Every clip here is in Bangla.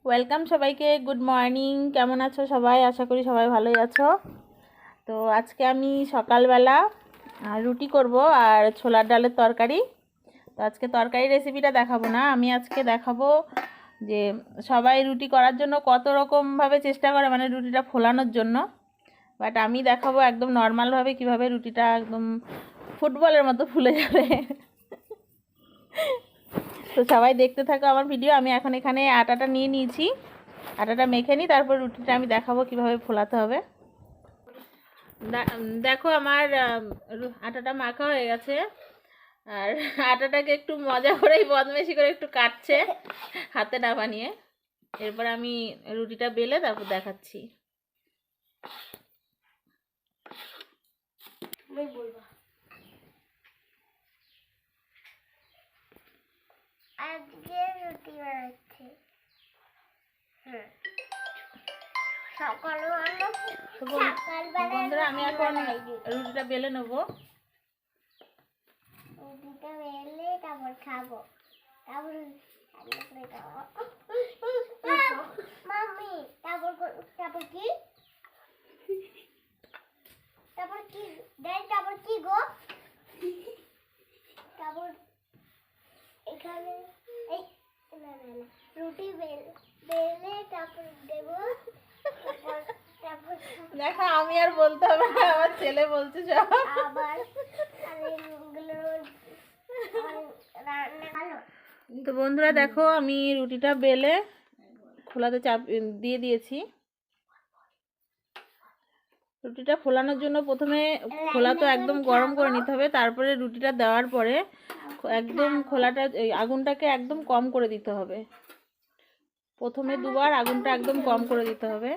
ওয়েলকাম সবাইকে, গুড মর্নিং। কেমন আছো সবাই? আশা করি সবাই ভালোই আছো। তো আজকে আমি সকালবেলা রুটি করব আর ছোলার ডালের তরকারি। তো আজকে তরকারি রেসিপিটা দেখাবো না, আমি আজকে দেখাবো যে সবাই রুটি করার জন্য কত রকমভাবে চেষ্টা করে, মানে রুটিটা ফোলানোর জন্য। বাট আমি দেখাবো একদম নর্মালভাবে কিভাবে রুটিটা একদম ফুটবলের মতো ফুলে যাবে। তো সবাই দেখতে থাকো আমার ভিডিও। আমি এখন এখানে আটাটা নিয়ে নিয়েছি, আটাটা মেখে নিই, তারপর রুটিটা আমি দেখাবো কিভাবে ফোলাতে হবে। দেখো আমার আটাটা মাখা হয়ে গেছে। আর আটাটাকে একটু মজা করেই বদমেশি করে একটু কাটছে হাতে না বানিয়ে। এরপর আমি রুটিটা বেলে তারপর দেখাচ্ছি। আজকে রুটি বানাচ্ছি। বন্ধুরা, আমি এখন রুটিটা বেলে নেবো। রুটিটা বেলে তারপর খাবো। তারপর মাম্মি তারপর কি তারপর কি গো? তারপর এখানে এই না রুটি বেলে তারপর দেবো। দেখো আমি আর বলতে হবে না, আমার ছেলে বলছে সব। আবার তো বন্ধুরা দেখো, আমি রুটিটা বেলে খোলাতে চাপ দিয়ে দিয়েছি। রুটিটা ফোলানোর জন্য প্রথমে খোলা তো একদম গরম করে নিতে হবে, তারপরে রুটিটা দেওয়ার পরে একদম খোলাটা আগুনটাকে একদম কম করে দিতে হবে। প্রথমে দুবার আগুনটা একদম কম করে দিতে হবে,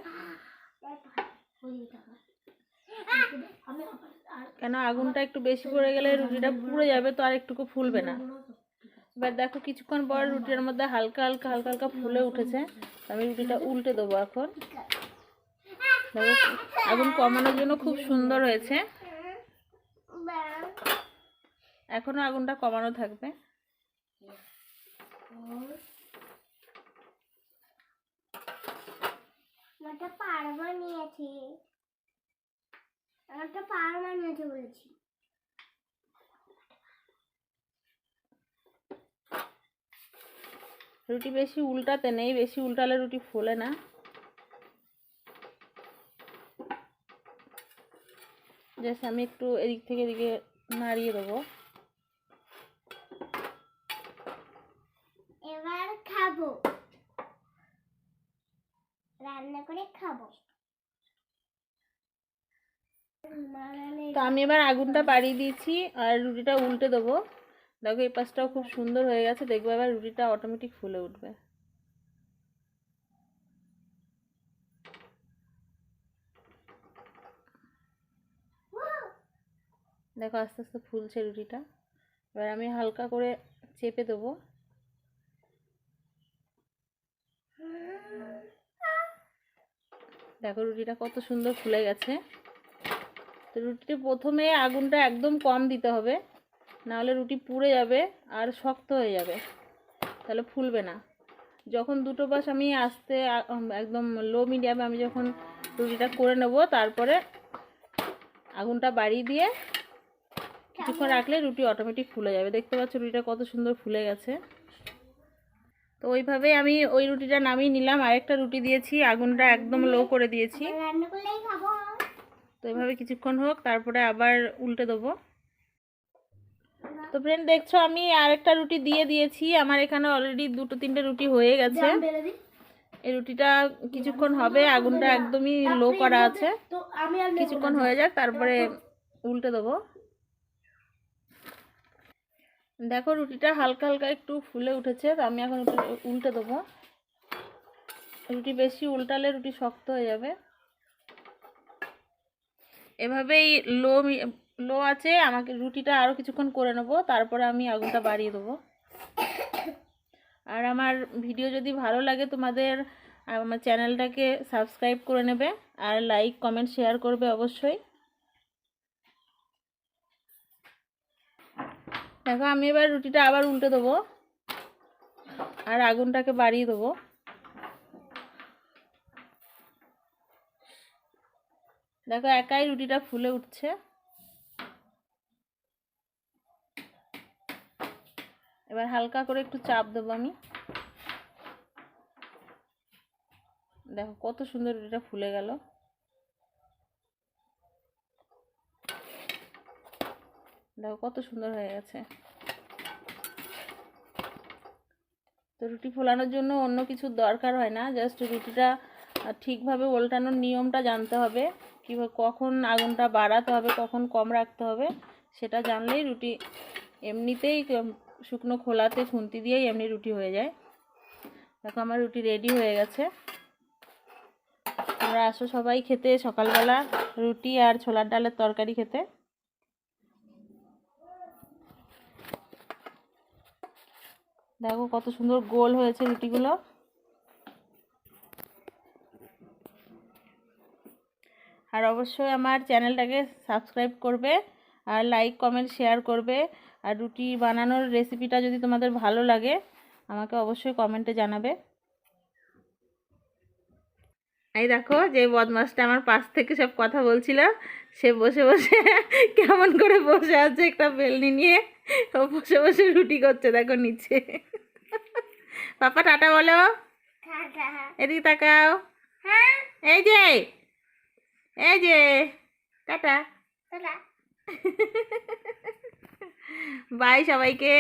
কেন আগুনটা একটু বেশি পড়ে গেলে রুটিটা পুড়ে যাবে, তো আর একটুকু ফুলবে না। এবার দেখো কিছুক্ষণ পর রুটির মধ্যে হালকা হালকা হালকা হালকা ফুলে উঠেছে। আমি রুটিটা উল্টে দেবো এখন। দেখো আগুন কমানোর জন্য খুব সুন্দর হয়েছে। এখনো আগুনটা কমানো থাকবে। বলেছি রুটি বেশি উল্টাতে নেই, বেশি উল্টালে রুটি ফোলে না। জাস্ট আমি একটু এদিক থেকে এদিকে নাড়িয়ে দেবো। এবার খাবো, রান্না করে খাবো। তো আমি এবার আগুনটা বাড়িয়ে দিয়েছি আর রুটিটা উল্টে দেবো। দেখো এই পাশটাও খুব সুন্দর হয়ে গেছে, দেখবো এবার রুটিটা অটোমেটিক ফুলে উঠবে। দেখো আস্তে আস্তে ফুলছে রুটিটা। এবার আমি হালকা করে চেপে দেবো। দেখো রুটিটা কত সুন্দর ফুলে গেছে। তো রুটিটা প্রথমে আগুনটা একদম কম দিতে হবে, নাহলে রুটি পুড়ে যাবে আর শক্ত হয়ে যাবে, তাহলে ফুলবে না। যখন দুটো পাশ আমি আস্তে একদম লো মিডিয়ামে আমি যখন রুটিটা করে নেব, তারপরে আগুনটা বাড়িয়ে দিয়ে কিছুক্ষণ রাখলে রুটি অটোমেটিক ফুলে যাবে। দেখতে পাচ্ছ রুটিটা কত সুন্দর ফুলে গেছে। তো ওইভাবে আমি ওই রুটিটা নামিয়ে নিলাম। আরেকটা রুটি দিয়েছি, আগুনটা একদম লো করে দিয়েছি। তো এইভাবে কিছুক্ষণ হোক, তারপরে আবার উল্টে দেবো। তো ফ্রেন্ড দেখছো আমি আরেকটা রুটি দিয়ে দিয়েছি। আমার এখানে অলরেডি দুটো তিনটে রুটি হয়ে গেছে। এই রুটিটা কিছুক্ষণ হবে, আগুনটা একদমই লো করা আছে। কিছুক্ষণ হয়ে যাক, তারপরে উল্টে দেবো। দেখো রুটিটা হালকা হালকা একটু ফুলে উঠেছে, তো আমি এখন উল্টে দেবো। রুটি বেশি উল্টালে রুটি শক্ত হয়ে যাবে। এভাবেই লো লো আছে আমাকে রুটিটা আরও কিছুক্ষণ করে নেবো, তারপরে আমি আগুনটা বাড়িয়ে দেবো। আর আমার ভিডিও যদি ভালো লাগে তোমাদের, আমার চ্যানেলটাকে সাবস্ক্রাইব করে নেবে আর লাইক কমেন্ট শেয়ার করবে অবশ্যই। দেখো আমি এবার রুটিটা আবার উল্টে দেবো আর আগুনটাকে বাড়িয়ে দেবো। দেখো একাই রুটিটা ফুলে উঠছে। এবার হালকা করে একটু চাপ দেবো আমি। দেখো কত সুন্দর রুটিটা ফুলে গেল। দেখো কত সুন্দর হয়ে গেছে। তো রুটি ফোলানোর জন্য অন্য কিছু দরকার হয় না, জাস্ট রুটিটা ঠিকভাবে উল্টানোর নিয়মটা জানতে হবে, কীভাবে কখন আগুনটা বাড়াতে হবে কখন কম রাখতে হবে সেটা জানলেই রুটি এমনিতেই শুকনো খোলাতে খুন্তি দিয়েই এমনি রুটি হয়ে যায়। দেখো আমার রুটি রেডি হয়ে গেছে। তোমরা আসো সবাই খেতে, সকালবেলা রুটি আর ছোলার ডালের তরকারি খেতে। দেখো কত সুন্দর গোল হয়েছে রুটিগুলো। আর অবশ্যই আমার চ্যানেলটাকে সাবস্ক্রাইব করবে আর লাইক কমেন্ট শেয়ার করবে। আর রুটি বানানোর রেসিপিটা যদি তোমাদের ভালো লাগে আমাকে অবশ্যই কমেন্টে জানাবে। এই দেখো যে বদমাসটা আমার পাশ থেকে সব কথা বলছিল সে বসে বসে কেমন করে বসে আছে একটা বেলনি নিয়ে, ও বসে বসে রুটি করছে দেখো নিচে। পাপা টাটা বলো, এদিকে তাকাও। এই যে এই যে টাটা। বাই সবাইকে।